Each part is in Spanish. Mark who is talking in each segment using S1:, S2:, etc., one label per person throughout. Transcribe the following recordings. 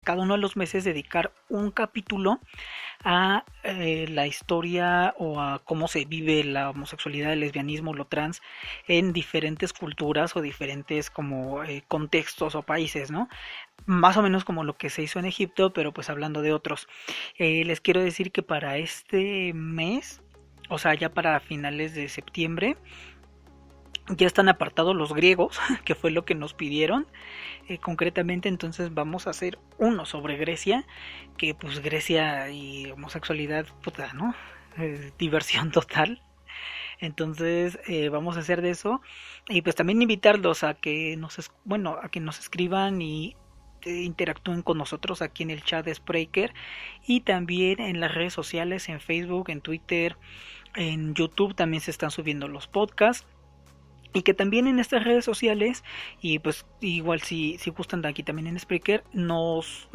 S1: cada uno de los meses dedicar un capítulo a la historia o a cómo se vive la homosexualidad, el lesbianismo, lo trans en diferentes culturas o diferentes como contextos o países, ¿no? Más o menos como lo que se hizo en Egipto, pero pues hablando de otros. Les quiero decir que para este mes, o sea, ya para finales de septiembre, ya están apartados los griegos, que fue lo que nos pidieron. Concretamente, entonces vamos a hacer uno sobre Grecia, que pues Grecia y homosexualidad, puta, ¿no? Diversión total. Entonces vamos a hacer de eso y pues también invitarlos a que a que nos escriban y interactúen con nosotros aquí en el chat de Spreaker y también en las redes sociales, en Facebook, en Twitter, en YouTube también se están subiendo los podcasts. Y que también en estas redes sociales, y pues igual si gustan de aquí también en Spreaker, nos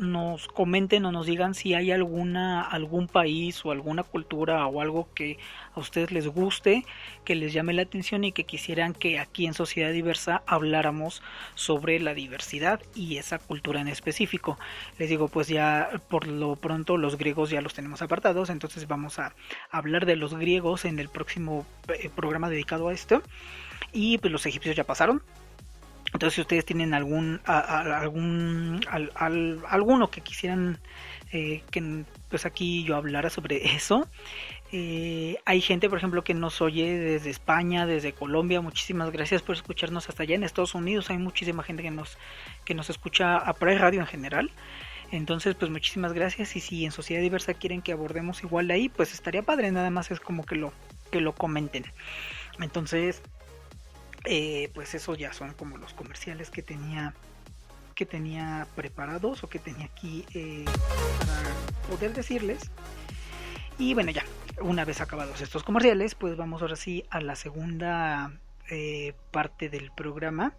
S1: comenten o nos digan si hay algún país o alguna cultura o algo que a ustedes les guste, que les llame la atención y que quisieran que aquí en Sociedad Diversa habláramos sobre la diversidad y esa cultura en específico. Les digo, pues ya por lo pronto los griegos ya los tenemos apartados, entonces vamos a hablar de los griegos en el próximo programa dedicado a esto. Y pues los egipcios ya pasaron. Entonces si ustedes tienen alguno que quisieran que pues aquí yo hablara sobre eso. Hay gente, por ejemplo, que nos oye desde España, desde Colombia. Muchísimas gracias por escucharnos hasta allá. En Estados Unidos hay muchísima gente que nos escucha a Pride Radio en general. Entonces, pues muchísimas gracias. Y si en Sociedad Diversa quieren que abordemos igual de ahí, pues estaría padre. Nada más es como que lo comenten. Entonces, pues eso ya son como los comerciales que tenía preparados o que tenía aquí para poder decirles. Y bueno, ya una vez acabados estos comerciales, pues vamos ahora sí a la segunda parte del programa.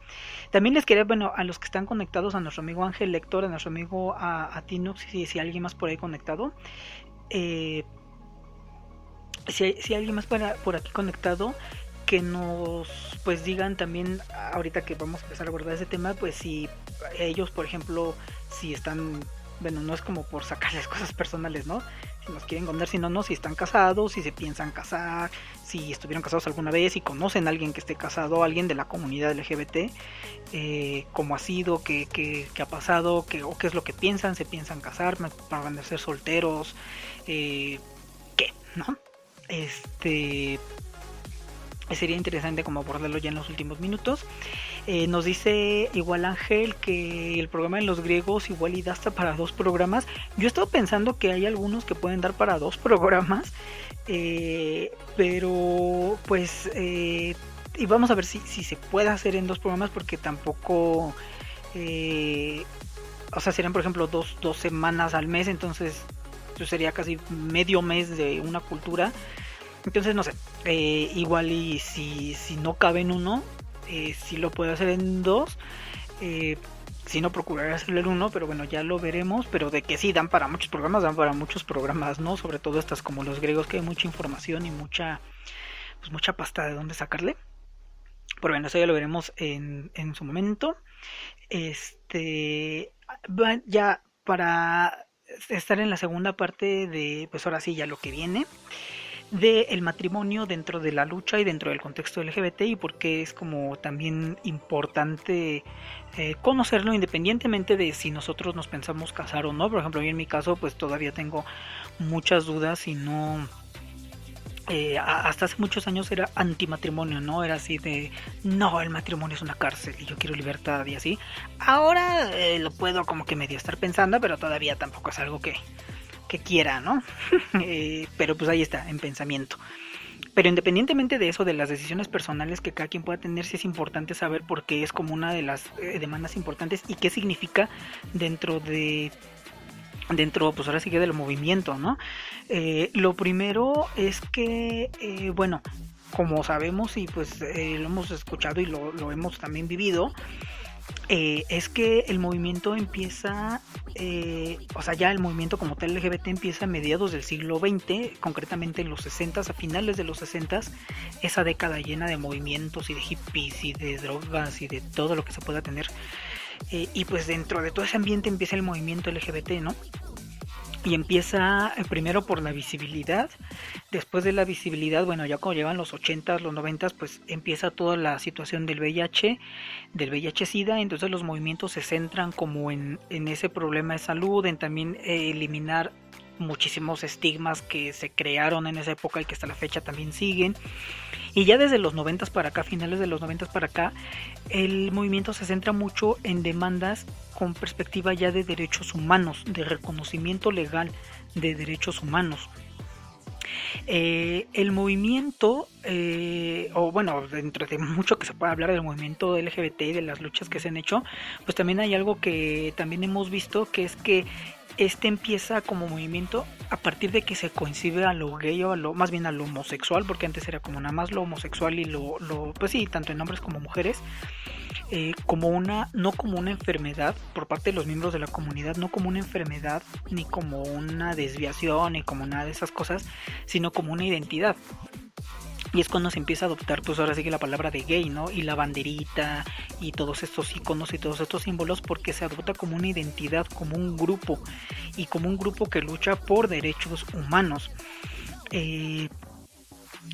S1: También les quería, bueno, a los que están conectados, a nuestro amigo Ángel Lector, a nuestro amigo a Tinux, si alguien más por ahí conectado, si alguien más por aquí conectado, que nos pues digan también ahorita que vamos a empezar a abordar ese tema, pues si ellos, por ejemplo, si están, bueno, no es como por sacarles cosas personales, ¿no? Si nos quieren contar, si no, si están casados, si se piensan casar, si estuvieron casados alguna vez, si conocen a alguien que esté casado, alguien de la comunidad LGBT, cómo ha sido, qué ha pasado, o qué es lo que piensan, se piensan casar, van a ser solteros, qué, ¿no? Sería interesante como abordarlo ya en los últimos minutos. Nos dice igual Ángel que el programa de los griegos igual y da hasta para 2 programas. Yo he estado pensando que hay algunos que pueden dar para 2 programas, pero pues y vamos a ver si se puede hacer en 2 programas, porque tampoco o sea, serían por ejemplo 2 semanas al mes, entonces pues, sería casi medio mes de una cultura. Entonces no sé, igual y si no cabe en uno, si lo puedo hacer en 2, si no procuraré hacerlo en 1, pero bueno, ya lo veremos. Pero de que sí, dan para muchos programas, ¿no? Sobre todo estas como los griegos, que hay mucha información y mucha pasta de dónde sacarle. Pero bueno, eso ya lo veremos en su momento. Ya para estar en la segunda parte de, pues ahora sí, ya lo que viene del matrimonio dentro de la lucha y dentro del contexto LGBT, y porque es como también importante conocerlo independientemente de si nosotros nos pensamos casar o no. Por ejemplo, yo en mi caso pues todavía tengo muchas dudas y no... hasta hace muchos años era antimatrimonio, ¿no? Era así de, no, el matrimonio es una cárcel y yo quiero libertad y así. Ahora lo puedo como que medio estar pensando, pero todavía tampoco es algo que quiera, ¿no? Pero pues ahí está, en pensamiento. Pero independientemente de eso, de las decisiones personales que cada quien pueda tener, sí es importante saber por qué es como una de las demandas importantes y qué significa dentro, pues ahora sí que del movimiento, ¿no? Lo primero es que, bueno, como sabemos y pues lo hemos escuchado y lo hemos también vivido, es que el movimiento empieza, o sea, ya el movimiento como tal LGBT empieza a mediados del siglo XX, concretamente en los 60s, a finales de los 60s, esa década llena de movimientos y de hippies y de drogas y de todo lo que se pueda tener. Y pues dentro de todo ese ambiente empieza el movimiento LGBT, ¿no? Y empieza primero por la visibilidad. Después de la visibilidad, bueno, ya cuando llegan los 80s, los 90s, pues empieza toda la situación del VIH, del VIH-Sida. Entonces los movimientos se centran como en ese problema de salud, en también eliminar muchísimos estigmas que se crearon en esa época y que hasta la fecha también siguen. Y ya desde los 90 para acá, finales de los 90 para acá, el movimiento se centra mucho en demandas con perspectiva ya de derechos humanos, de reconocimiento legal de derechos humanos. El movimiento, o bueno, dentro de mucho que se puede hablar del movimiento LGBT y de las luchas que se han hecho, pues también hay algo que también hemos visto, que es que este empieza como movimiento a partir de que se concibe a lo gay o a lo, más bien a lo homosexual, porque antes era como nada más lo homosexual y pues sí, tanto en hombres como mujeres, como una, no como una enfermedad por parte de los miembros de la comunidad, no como una enfermedad, ni como una desviación, ni como nada de esas cosas, sino como una identidad. Y es cuando se empieza a adoptar, pues ahora sí que la palabra de gay, ¿no? Y la banderita y todos estos iconos y todos estos símbolos, porque se adopta como una identidad, como un grupo, y como un grupo que lucha por derechos humanos.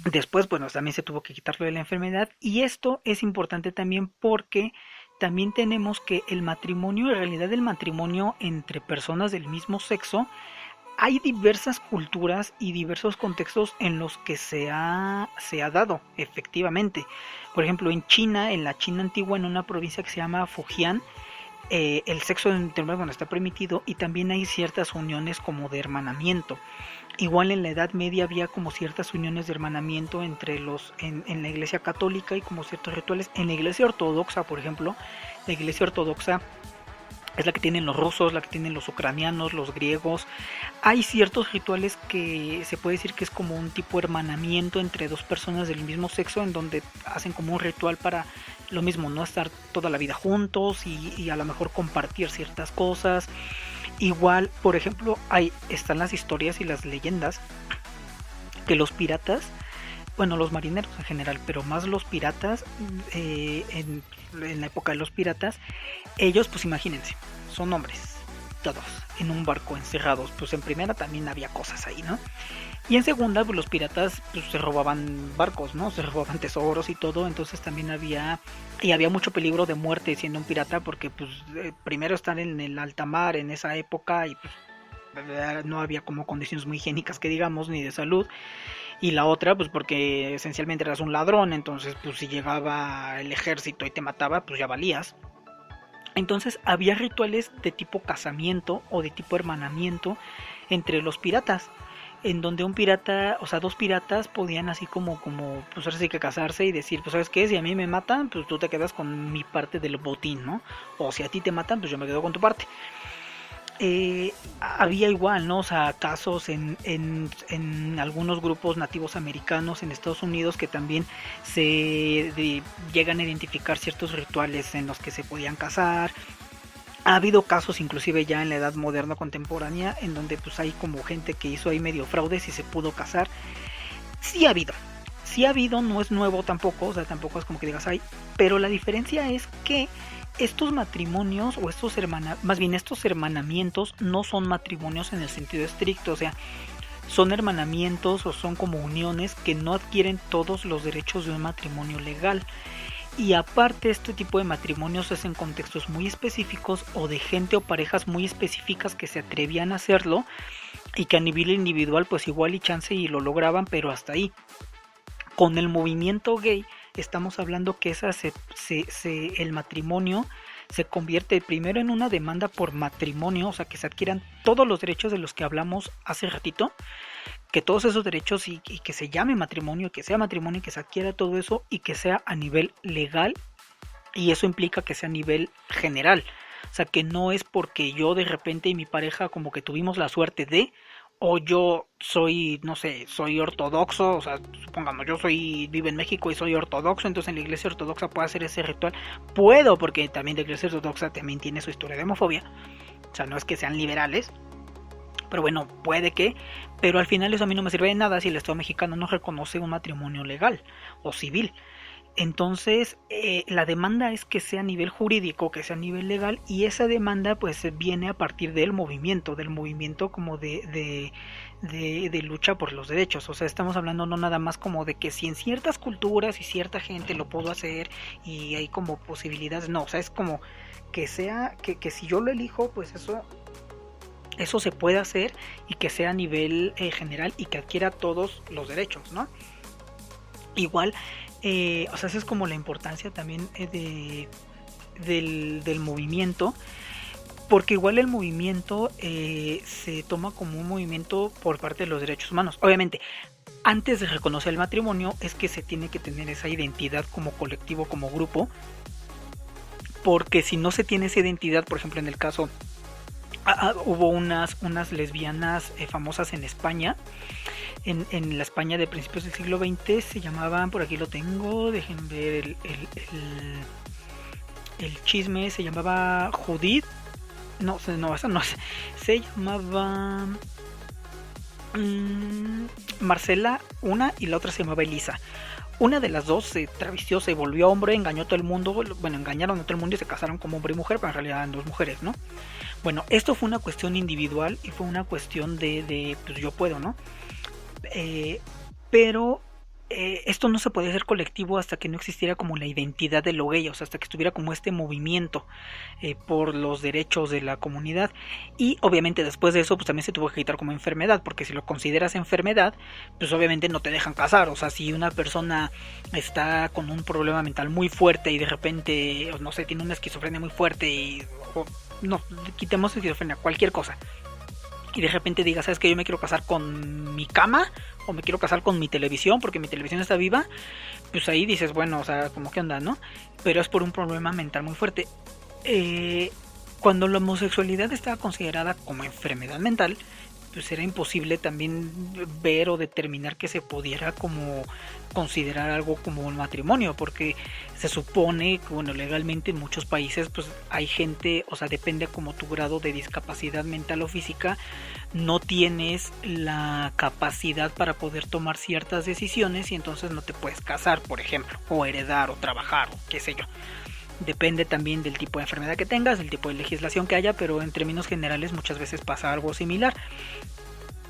S1: Después, bueno, también se tuvo que quitarlo de la enfermedad, y esto es importante también porque también tenemos que el matrimonio, en realidad el matrimonio entre personas del mismo sexo, hay diversas culturas y diversos contextos en los que se ha dado, efectivamente. Por ejemplo, en China, en la China antigua, en una provincia que se llama Fujian, el sexo entre hombres, bueno, está permitido, y también hay ciertas uniones como de hermanamiento. Igual en la Edad Media había como ciertas uniones de hermanamiento entre en la Iglesia Católica, y como ciertos rituales. En la Iglesia Ortodoxa, por ejemplo, la Iglesia Ortodoxa es la que tienen los rusos, la que tienen los ucranianos, los griegos. Hay ciertos rituales que se puede decir que es como un tipo de hermanamiento entre dos personas del mismo sexo, en donde hacen como un ritual para lo mismo, no estar toda la vida juntos y a lo mejor compartir ciertas cosas. Igual, por ejemplo, están las historias y las leyendas que los piratas, bueno, los marineros en general, pero más los piratas, en la época de los piratas, ellos, pues imagínense, son hombres, todos, en un barco encerrados. Pues en primera también había cosas ahí, ¿no? Y en segunda, pues los piratas pues, se robaban barcos, ¿no? Se robaban tesoros y todo. Entonces también había mucho peligro de muerte siendo un pirata, porque pues primero estar en el alta mar en esa época, y pues no había como condiciones muy higiénicas que digamos, ni de salud. Y la otra, pues porque esencialmente eras un ladrón, entonces pues si llegaba el ejército y te mataba, pues ya valías. Entonces había rituales de tipo casamiento o de tipo hermanamiento entre los piratas, en donde un pirata, o sea, dos piratas podían así como pues ahora sí que casarse y decir, pues sabes qué, si a mí me matan, pues tú te quedas con mi parte del botín, ¿no? O si a ti te matan, pues yo me quedo con tu parte. Había igual, ¿no? O sea, casos en algunos grupos nativos americanos en Estados Unidos que también llegan a identificar ciertos rituales en los que se podían casar. Ha habido casos inclusive ya en la edad moderna contemporánea en donde pues hay como gente que hizo ahí medio fraudes y se pudo casar. Sí ha habido, no es nuevo tampoco, o sea, tampoco es como que digas ay, pero la diferencia es que estos matrimonios o más bien estos hermanamientos no son matrimonios en el sentido estricto, o sea, son hermanamientos o son como uniones que no adquieren todos los derechos de un matrimonio legal. Y aparte, este tipo de matrimonios es en contextos muy específicos o de gente o parejas muy específicas que se atrevían a hacerlo, y que a nivel individual pues igual y chance y lo lograban, pero hasta ahí. Con el movimiento gay estamos hablando que el matrimonio se convierte primero en una demanda por matrimonio, o sea, que se adquieran todos los derechos de los que hablamos hace ratito, que todos esos derechos y que se llame matrimonio, que sea matrimonio, y que se adquiera todo eso y que sea a nivel legal, y eso implica que sea a nivel general, o sea, que no es porque yo de repente y mi pareja como que tuvimos la suerte de, o yo soy, no sé, soy ortodoxo, o sea, supongamos, vivo en México y soy ortodoxo, entonces en la iglesia ortodoxa puedo hacer ese ritual. Puedo, porque también la iglesia ortodoxa también tiene su historia de homofobia, o sea, no es que sean liberales, pero bueno, puede que, pero al final eso a mí no me sirve de nada si el Estado mexicano no reconoce un matrimonio legal o civil. Entonces, la demanda es que sea a nivel jurídico, que sea a nivel legal, y esa demanda pues viene a partir del movimiento como de lucha por los derechos. O sea, estamos hablando no nada más como de que si en ciertas culturas y cierta gente lo puedo hacer y hay como posibilidades, no, o sea, es como que sea, que si yo lo elijo, pues eso se puede hacer y que sea a nivel general y que adquiera todos los derechos, ¿no? Igual, o sea, esa es como la importancia también del movimiento, porque igual el movimiento se toma como un movimiento por parte de los derechos humanos. Obviamente, antes de reconocer el matrimonio es que se tiene que tener esa identidad como colectivo, como grupo, porque si no se tiene esa identidad, por ejemplo, en el caso, hubo unas lesbianas famosas en España, en la España de principios del siglo XX, se llamaban, por aquí lo tengo, dejen ver el chisme, se llamaba Judith, no, esa no, se llamaba Marcela, una, y la otra se llamaba Elisa. Una de las dos se travestió, se volvió hombre, engañó a todo el mundo, bueno, engañaron a todo el mundo y se casaron como hombre y mujer, pero en realidad eran dos mujeres, ¿no? Bueno, esto fue una cuestión individual y fue una cuestión de pues yo puedo, ¿no? Pero esto no se podía hacer colectivo hasta que no existiera como la identidad de lo gay, o sea, hasta que estuviera como este movimiento por los derechos de la comunidad. Y obviamente después de eso pues también se tuvo que quitar como enfermedad, porque si lo consideras enfermedad pues obviamente no te dejan casar. O sea, si una persona está con un problema mental muy fuerte y de repente, no sé, tiene una esquizofrenia muy fuerte y no, quitemos esquizofrenia, cualquier cosa, y de repente diga, ¿sabes qué? Yo me quiero casar con mi cama o me quiero casar con mi televisión porque mi televisión está viva, pues ahí dices, bueno, o sea, como que onda, ¿no? Pero es por un problema mental muy fuerte. Eh, Cuando la homosexualidad estaba considerada como enfermedad mental, pues era imposible también ver o determinar que se pudiera como considerar algo como un matrimonio, porque se supone que, bueno, legalmente en muchos países pues hay gente, o sea, depende como tu grado de discapacidad mental o física, no tienes la capacidad para poder tomar ciertas decisiones y entonces no te puedes casar, por ejemplo, o heredar o trabajar o qué sé yo. Depende también del tipo de enfermedad que tengas, del tipo de legislación que haya, pero en términos generales muchas veces pasa algo similar.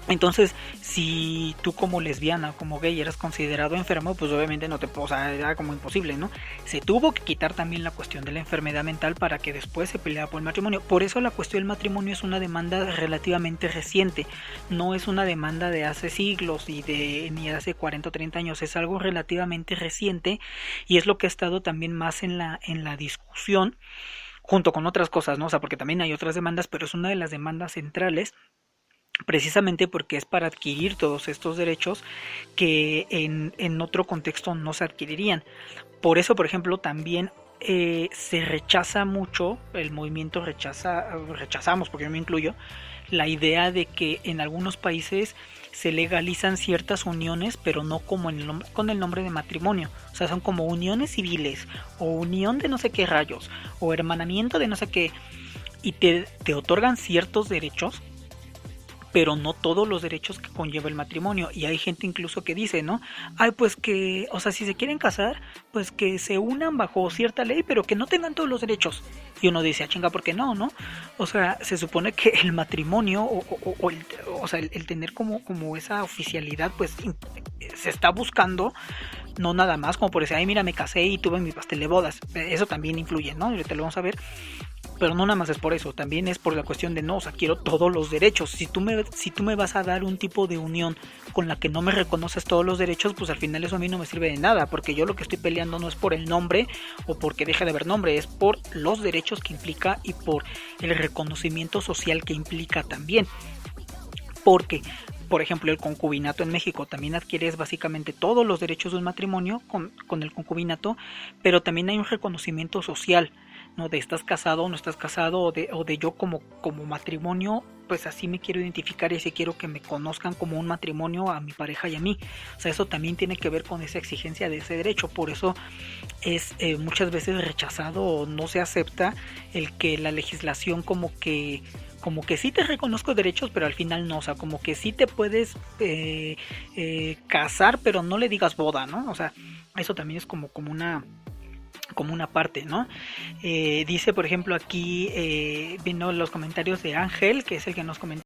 S1: Entonces, si tú como lesbiana, como gay, eras considerado enfermo, pues obviamente no te, o sea, era como imposible, ¿no? Se tuvo que quitar también la cuestión de la enfermedad mental para que después se peleara por el matrimonio. Por eso la cuestión del matrimonio es una demanda relativamente reciente, no es una demanda de hace siglos y ni de hace 40 o 30 años, es algo relativamente reciente y es lo que ha estado también más en la discusión junto con otras cosas, ¿no? O sea, porque también hay otras demandas, pero es una de las demandas centrales precisamente porque es para adquirir todos estos derechos que en otro contexto no se adquirirían. Por eso, por ejemplo, también se rechaza mucho, el movimiento rechazamos, porque yo me incluyo, la idea de que en algunos países se legalizan ciertas uniones, pero no como con el nombre de matrimonio. O sea, son como uniones civiles, o unión de no sé qué rayos, o hermanamiento de no sé qué, y te otorgan ciertos derechos, pero no todos los derechos que conlleva el matrimonio. Y hay gente incluso que dice, ¿no? Ay, pues que, o sea, si se quieren casar, pues que se unan bajo cierta ley, pero que no tengan todos los derechos. Y uno dice, chinga, ¿por qué no, no? O sea, se supone que el matrimonio, o sea, el tener como esa oficialidad, pues se está buscando, no nada más como por decir, ay, mira, me casé y tuve mi pastel de bodas. Eso también influye, ¿no? Ahorita lo vamos a ver. Pero no nada más es por eso, también es por la cuestión de no, o sea, quiero todos los derechos. Si tú me vas a dar un tipo de unión con la que no me reconoces todos los derechos, pues al final eso a mí no me sirve de nada, porque yo lo que estoy peleando no es por el nombre o porque deje de haber nombre, es por los derechos que implica y por el reconocimiento social que implica también. Porque, por ejemplo, el concubinato en México también adquieres básicamente todos los derechos de un matrimonio con el concubinato, pero también hay un reconocimiento social, ¿no? De estás casado o no estás casado, o de yo como matrimonio, pues así me quiero identificar y así quiero que me conozcan como un matrimonio a mi pareja y a mí. O sea, eso también tiene que ver con esa exigencia de ese derecho. Por eso es muchas veces rechazado o no se acepta el que la legislación como que como que sí te reconozco derechos, pero al final no, o sea, como que sí te puedes casar, pero no le digas boda, ¿no? O sea, eso también es como una parte, ¿no? Dice, por ejemplo, aquí vino los comentarios de Ángel, que es el que nos comentó